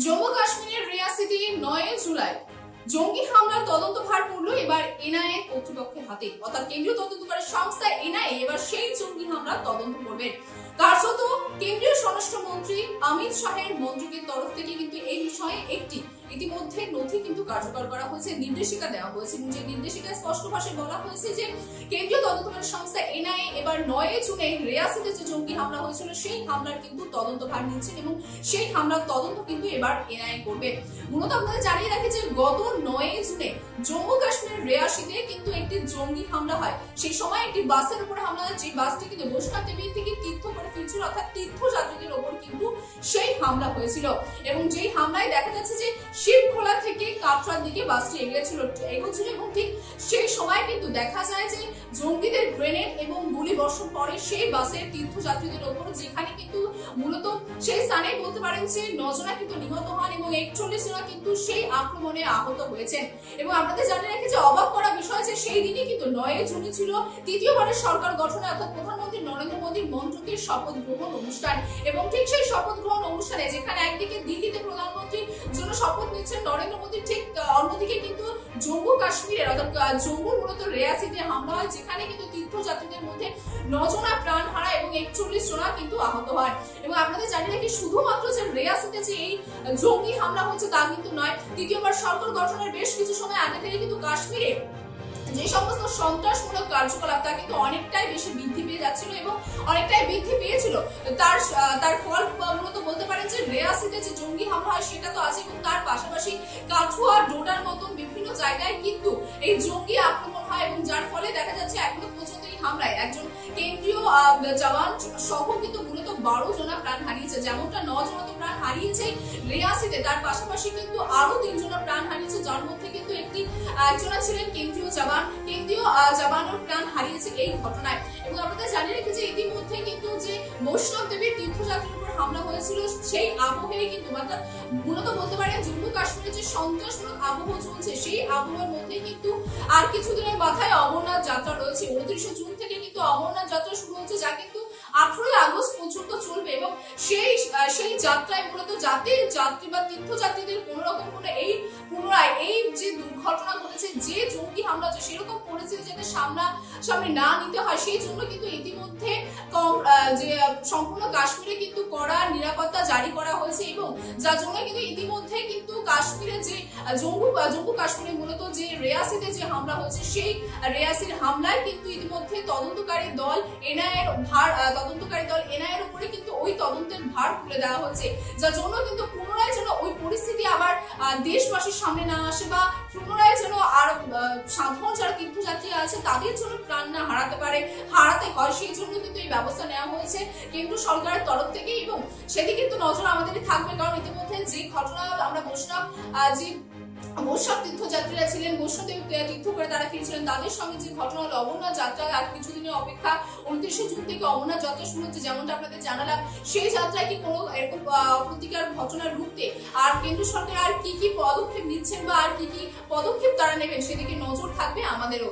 জম্মু কাশ্মীরের রিয়াসিতে 9 জুলাই জঙ্গি হামলার তদন্তভার পড়লো এবার এনআইএ কর্তৃপক্ষের হাতে। অর্থাৎ কেন্দ্রীয় তদন্তকারী সংস্থা এনআইএ এবার সেই জঙ্গি হামলার তদন্ত করবে। কার্যত কেন্দ্রীয় স্বরাষ্ট্রমন্ত্রী অমিত শাহের মন্ত্রকের তরফ থেকে কিন্তু এই বিষয়ে একটি ইতিমধ্যে নথি কিন্তু কার্যকর করা হয়েছে, নির্দেশিকা দেওয়া হয়েছে এবং যে নির্দেশিকায় স্পষ্ট ভাষায় বলা হয়েছে যে কেন্দ্রীয় তদন্তকারী সংস্থা এনআইএ এবার 9 জুনে রিয়াসিতে যে জঙ্গি হামলা হয়েছিল সেই হামলার কিন্তু তদন্তভার নিচ্ছেন এবং সেই হামলার তদন্ত কিন্তু এবার এনআইএ করবে। মূলত আপনাদের জানিয়ে রাখি যে গত 9 জুনে জম্মু কাশ্মীরের রিয়াসিতে কিন্তু একটি জঙ্গি হামলা হয়। সেই সময় একটি বাসের উপর হামলা হয়, যে বাসটি কিন্তু বৈষ্ণব দেবী থেকে তীর্থ করে ফিরছিল, অর্থাৎ তীর্থযাত্রীদের উপর কিন্তু সেই হামলা হয়েছিল এবং যেই হামলায় দেখা যাচ্ছে যে শিবখোলা থেকে কাটরার দিকে বাসটি এগোচ্ছিল এবং ঠিক সেই সময় কিন্তু দেখা যায় যে জঙ্গিদের গ্রেনেড এবং গুলি বর্ষণ পরে সেই বাসের তীর্থযাত্রীদের উপর, যেখানে কিন্তু মূলত সেই স্থানে বলতে পারেন যে 9 জনা কিন্তু নিহত হন এবং 41 জনা কিন্তু সেই আক্রমণে আহত হয়েছেন। এবং আপনাদের জানিয়ে রাখি যে অবাক করা বিষয় যে সেই দিনই কিন্তু 9 জুন ছিল তৃতীয়বারের সরকার গঠনে অর্থাৎ প্রধানমন্ত্রী নরেন্দ্র মোদীর মন্ত্রকের শপথ গ্রহণ অনুষ্ঠান। এবং ঠিক সেই শপথ গ্রহণ অনুষ্ঠানে যেখানে একদিকে দিল্লিতে প্রধানমন্ত্রীর জন্য শপথ নিচ্ছেন নরেন্দ্র মোদী, ঠিক অন্যদিকে কিন্তু জম্মু কাশ্মীরের অর্থাৎ জম্মুর মূলত রিয়াসিতে হামলা হয়, যেখানে কিন্তু তীর্থযাত্রীদের মধ্যে 9 জনা প্রাণ হারায় এবং 41 জনা কিন্তু আহত হয়। এবং আপনাদের জানিয়ে রাখি শুধুমাত্র যে রিয়াসিতে যে এই জঙ্গি হামলা হচ্ছে তা কিন্তু নয়, তৃতীয়বার সরকার গঠনের বেশ কিছু সময় আগে থেকে কিন্তু কাশ্মীরে যে সমস্ত সন্ত্রাসমূলক কার্যকলাপ তা কিন্তু অনেকটাই বেশি বৃদ্ধি পেয়ে যাচ্ছিল এবং অনেকটাই বৃদ্ধি পেয়েছিল। তার ফল মূলত বলতে পারেন যে রিয়াসিতে যে জঙ্গি হামলা হয় সেটা তো আছে এবং তার পাশাপাশি কাঠুয়া ডোডার মতন বিভিন্ন জায়গায় কিন্তু এই জঙ্গি আক্রমণ হয় এবং যার ফলে দেখা যাচ্ছে এখনো পর্যন্ত এই হামলায় একজন কেন্দ্রীয় জওয়ান সহ কিন্তু মূলত 12 জনা প্রাণ হারিয়েছে। যেমনটা 9 জনা তো প্রাণ হারিয়েছে রিয়াসিতে, তার পাশাপাশি কিন্তু আরো 3 জনা প্রাণ হারিয়েছে, যার মধ্যে কিন্তু একজনা ছিলেন কেন্দ্রীয় জওয়ানও প্রাণ হারিয়েছে এই ঘটনায়। এবং আপনাদের জানিয়ে রেখে যে ইতিমধ্যে কিন্তু যে বৈষ্ণব দেবীর তীর্থযাত্রীর উপর হামলা হয়েছিল সেই আবহে কিন্তু মূলত বলতে পারেন জম্মু কাশ্মীরে যে সন্ত্রাসমূলক আবহ চলছে সেই আবহের মধ্যে কিন্তু আর কিছুদিনের মাথায় অমরনাথ যাত্রা রয়েছে। 29 জুন থেকে কিন্তু অমরনাথ যাত্রা শুরু হচ্ছে, যা কিন্তু 18 আগস্ট পর্যন্ত চলবে এবং সেই যাত্রায় মূলত যাতে যাত্রী বা তীর্থযাত্রীদের কোন রকম কোনো এই পুনরায় এই যে দুর্ঘটনা ঘটেছে, যে জঙ্গি হামলা হচ্ছে সেরকম পরিস্থিতি যাতে সামনে না নিতে হয় সেই জন্য কিন্তু ইতিমধ্যে যে সম্পূর্ণ কাশ্মীরে কিন্তু কড়া নিরাপত্তা জারি করা হয়েছে এবং যার জন্য কিন্তু ইতিমধ্যে কিন্তু কাশ্মীরে যে জম্মু কাশ্মীরে মূলত যে রিয়াসিতে যে হামলা হয়েছে সেই রিয়াসির হামলায় কিন্তু ইতিমধ্যে তদন্তকারী দল এনআইএ এর উপরে কিন্তু ওই তদন্তের ভার তুলে দেওয়া হয়েছে, যার জন্য কিন্তু পুনরায় যেন ওই পরিস্থিতি আবার দেশবাসীর সামনে না আসে বা পুনরায় যেন আর সাধারণ যারা তীর্থযাত্রী আছে তাদের জন্য প্রাণ না হারাতে হয় সেই জন্য কিন্তু এই ব্যবস্থা নেওয়া হয়েছে কেন্দ্র সরকারের তরফ থেকে। এবং সেদিকে কিন্তু নজর আমাদের থাকবে, কারণ ইতিমধ্যে যে ঘটনা আমরা বৈষ্ণব তীর্থযাত্রীরা ছিলেন, বৈষ্ণদেব তীর্থ করে তারা ফিরছিলেন, তাদের সঙ্গে যে ঘটনা হলো অমরনাথ যাত্রা আর কিছুদিনের অপেক্ষা 29 জুন থেকে অমরনাথ যাত্রা শুরু হচ্ছে, যেমনটা আপনাদের জানালাম সেই যাত্রায় কি কোনো এরকম অপ্রীতিকর ঘটনা রুখতে আর কেন্দ্র সরকার আর কি পদক্ষেপ নিচ্ছেন বা আর কি পদক্ষেপ তারা নেবেন সেদিকে নজর থাকবে আমাদেরও।